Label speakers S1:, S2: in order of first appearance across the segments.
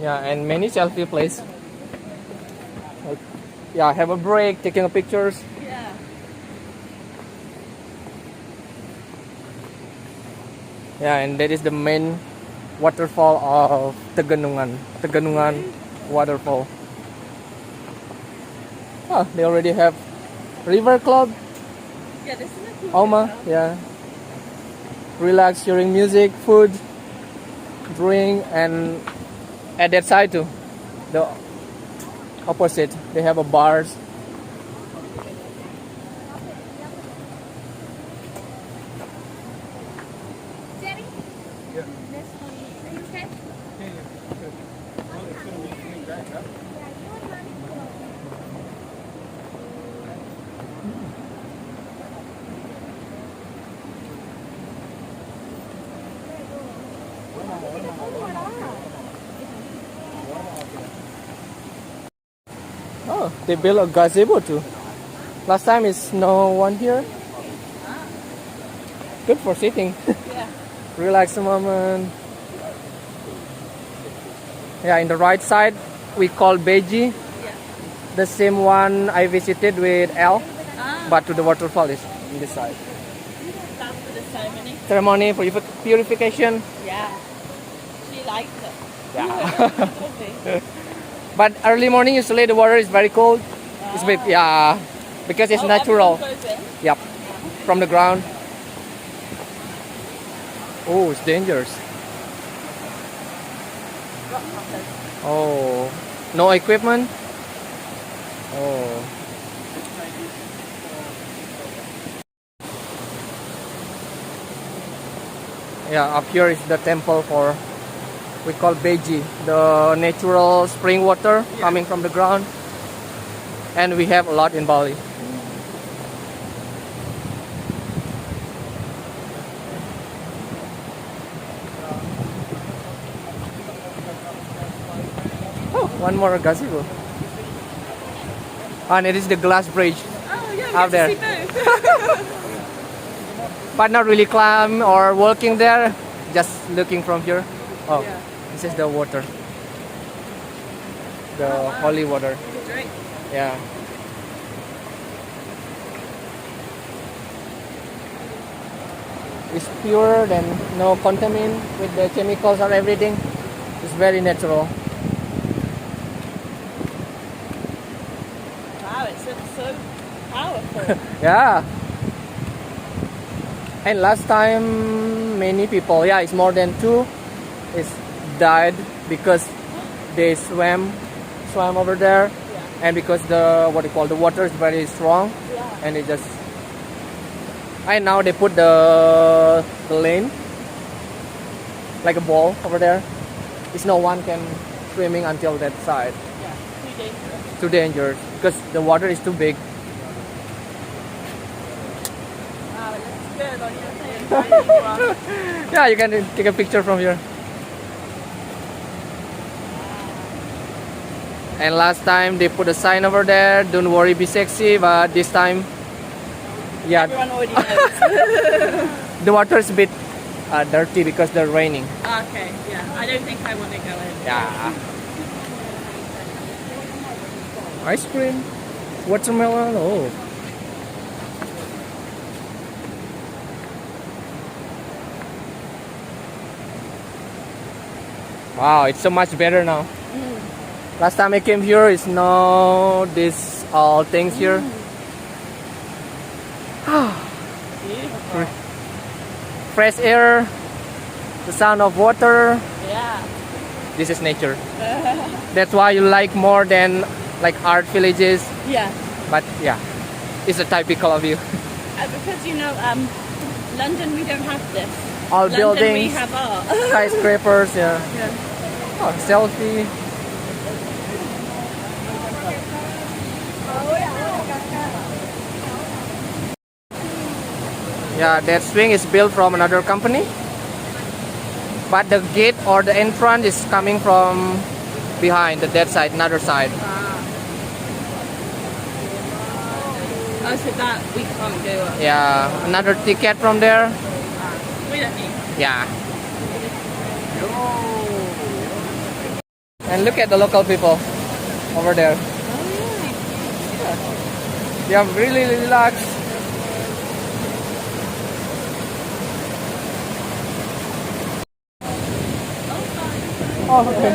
S1: Yeah, and many selfie place. Like, yeah, have a break, taking a pictures.
S2: Yeah.
S1: Yeah, and that is the main waterfall of Tegenungan Waterfall. Oh, they already have river club.
S2: Yeah, this is a cool
S1: Oma,
S2: hotel.
S1: yeah. Relax, hearing music, food, drink, and at that side too, the opposite, they have a bars.
S2: Jenny? Yeah. This one. Are you okay?
S1: Oh, they built a gazebo too. Last time is no one here. Good for sitting.
S2: Yeah.
S1: Relax a moment. Yeah, in the right side we call Beji.
S2: Yeah.
S1: The same one I visited with L,
S2: Ah,
S1: but to the waterfall is in this side.
S2: that's for the ceremony.
S1: Ceremony for purification.
S2: Yeah. She likes it.
S1: Yeah.
S2: Lovely.
S1: But early morning usually the water is very cold. It's a bit, yeah, because it's
S2: Oh,
S1: natural.
S2: everyone goes in?
S1: Yep, from the ground. Oh, it's dangerous. Oh, no equipment. Oh. Yeah, up here is the temple for, we call Beji, the natural spring water coming from the ground. And we have a lot in Bali. Oh, one more gazebo. And it is the glass bridge
S2: Oh, yeah, we
S1: out
S2: get to
S1: there.
S2: see both.
S1: But not really climb or walking there, just looking from here. Oh,
S2: Yeah.
S1: this is the water. The
S2: Oh, wow.
S1: holy water.
S2: Drink.
S1: Yeah. It's pure and no contaminant with the chemicals or everything. It's very natural.
S2: Wow, it's so powerful.
S1: Yeah. And last time many people, yeah, it's more than two, is died because they swam over there,
S2: Yeah.
S1: and because the what you call the water is very strong,
S2: Yeah.
S1: and it just. And now they put the lane like a ball over there. It's no one can swimming until that side.
S2: Yeah. Too dangerous.
S1: Too dangerous because the water is too big.
S2: Wow, it looks good on your thing.
S1: Yeah, you can take a picture from here. And last time they put a sign over there, don't worry, be sexy, but this time, yeah,
S2: Everyone already knows.
S1: the water is a bit dirty because they're raining.
S2: Okay, yeah. I don't think I want to go in.
S1: Yeah. Ice cream, watermelon, oh. Wow, it's so much better now. Last time I came here, it's no this all things here.
S2: Beautiful.
S1: Fresh air, the sound of water.
S2: Yeah.
S1: This is nature. That's why you like more than like art villages.
S2: Yeah.
S1: But yeah, is a typical of you?
S2: Because you know, London we don't have this.
S1: All
S2: London
S1: buildings,
S2: we have art.
S1: skyscrapers, yeah.
S2: Yeah.
S1: Oh, selfie. Yeah, that swing is built from another company. But the gate or the entrance is coming from behind, that side, another side.
S2: Oh, so that we can't do it.
S1: Yeah, another ticket from there.
S2: We don't need.
S1: Yeah. And look at the local people over there. They are really relaxed. Oh, okay.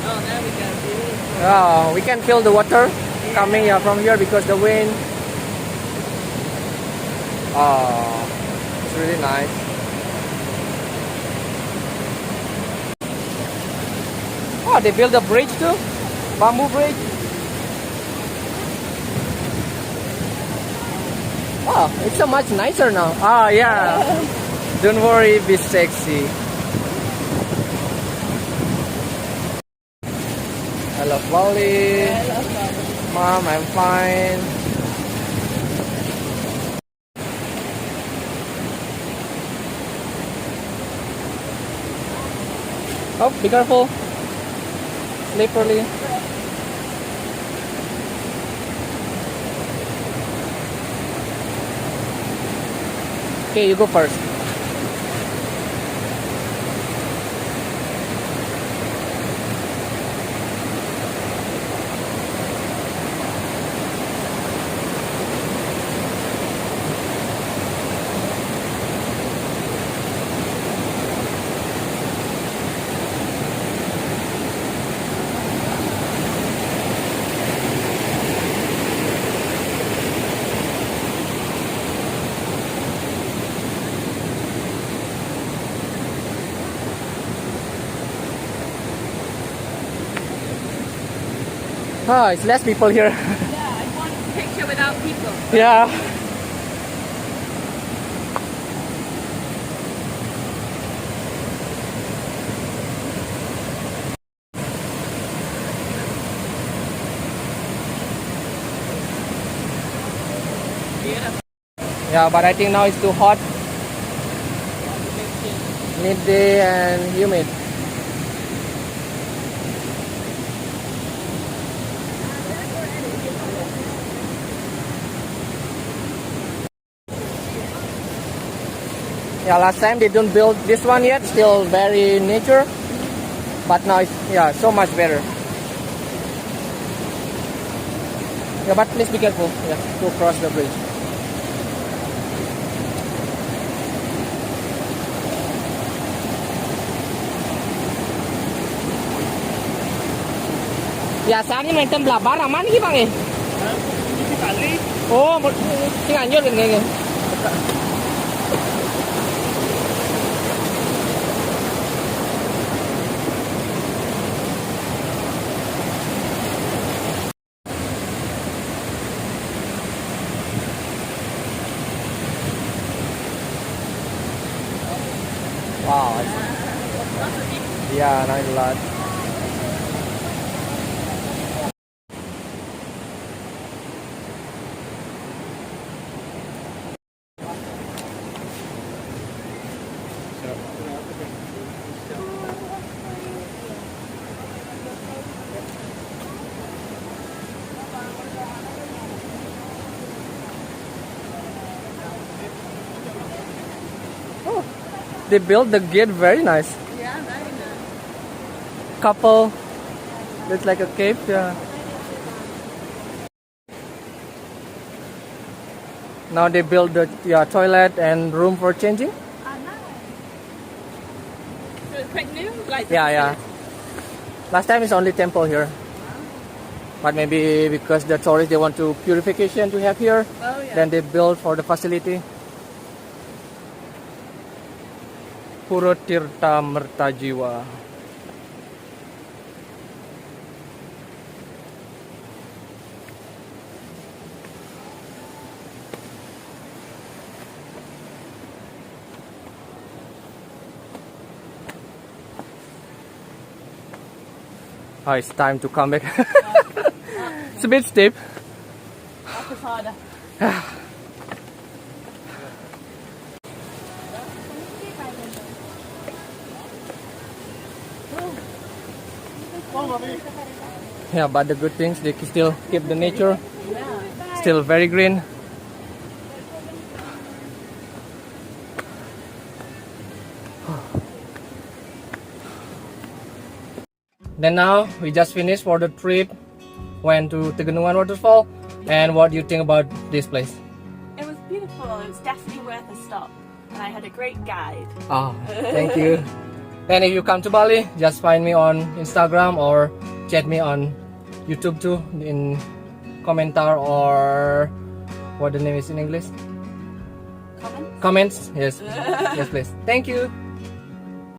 S2: Oh, there we go.
S1: Oh, we can feel the water coming from here because the wind. Oh, it's really nice. Oh, they built a bridge too, bamboo bridge. Oh, it's so much nicer now. Oh yeah, don't worry, be sexy. I love Bali.
S2: I love that.
S1: Mom, I'm fine. Oh, be careful. Slippery. Okay, you go first. Ah, it's less people here.
S2: Yeah, I want a picture without people.
S1: Yeah.
S2: Beautiful.
S1: Yeah, but I think now it's too hot. Midday and humid. Yeah, last time they don't build this one yet, still very nature. But now it's, yeah, so much better. Yeah, but please be careful, yeah, to cross the bridge. Biasanya main temblabar aman ki Bang eh?
S2: Di Bali.
S1: Oh, sing anjur kan kayaknya. Wow. Yeah, nice a lot. They built the gate very nice.
S2: Yeah, very nice.
S1: Couple. It's like a cave, yeah. Now they build the toilet and room for changing.
S2: Ah, nice. So it's quite new? Like
S1: Yeah. Last time it's only temple here. But maybe because the tourists they want to purification to have here,
S2: Oh, yeah.
S1: then they build for the facility. Pura Tirta Mertajiwa. Oh, it's time to come back. It's a bit steep.
S2: Up is harder.
S1: Yeah, but the good things, they can still keep the nature still very green. Then now we just finished for the trip, went to Tegenungan Waterfall. And what do you think about this place?
S2: It was beautiful. It was definitely worth a stop. And I had a great guide.
S1: Oh, thank you. And if you come to Bali, just find me on Instagram or chat me on YouTube too, in commentar or what the name is in English?
S2: Comments?
S1: Comments, yes. Yes, please. Thank you.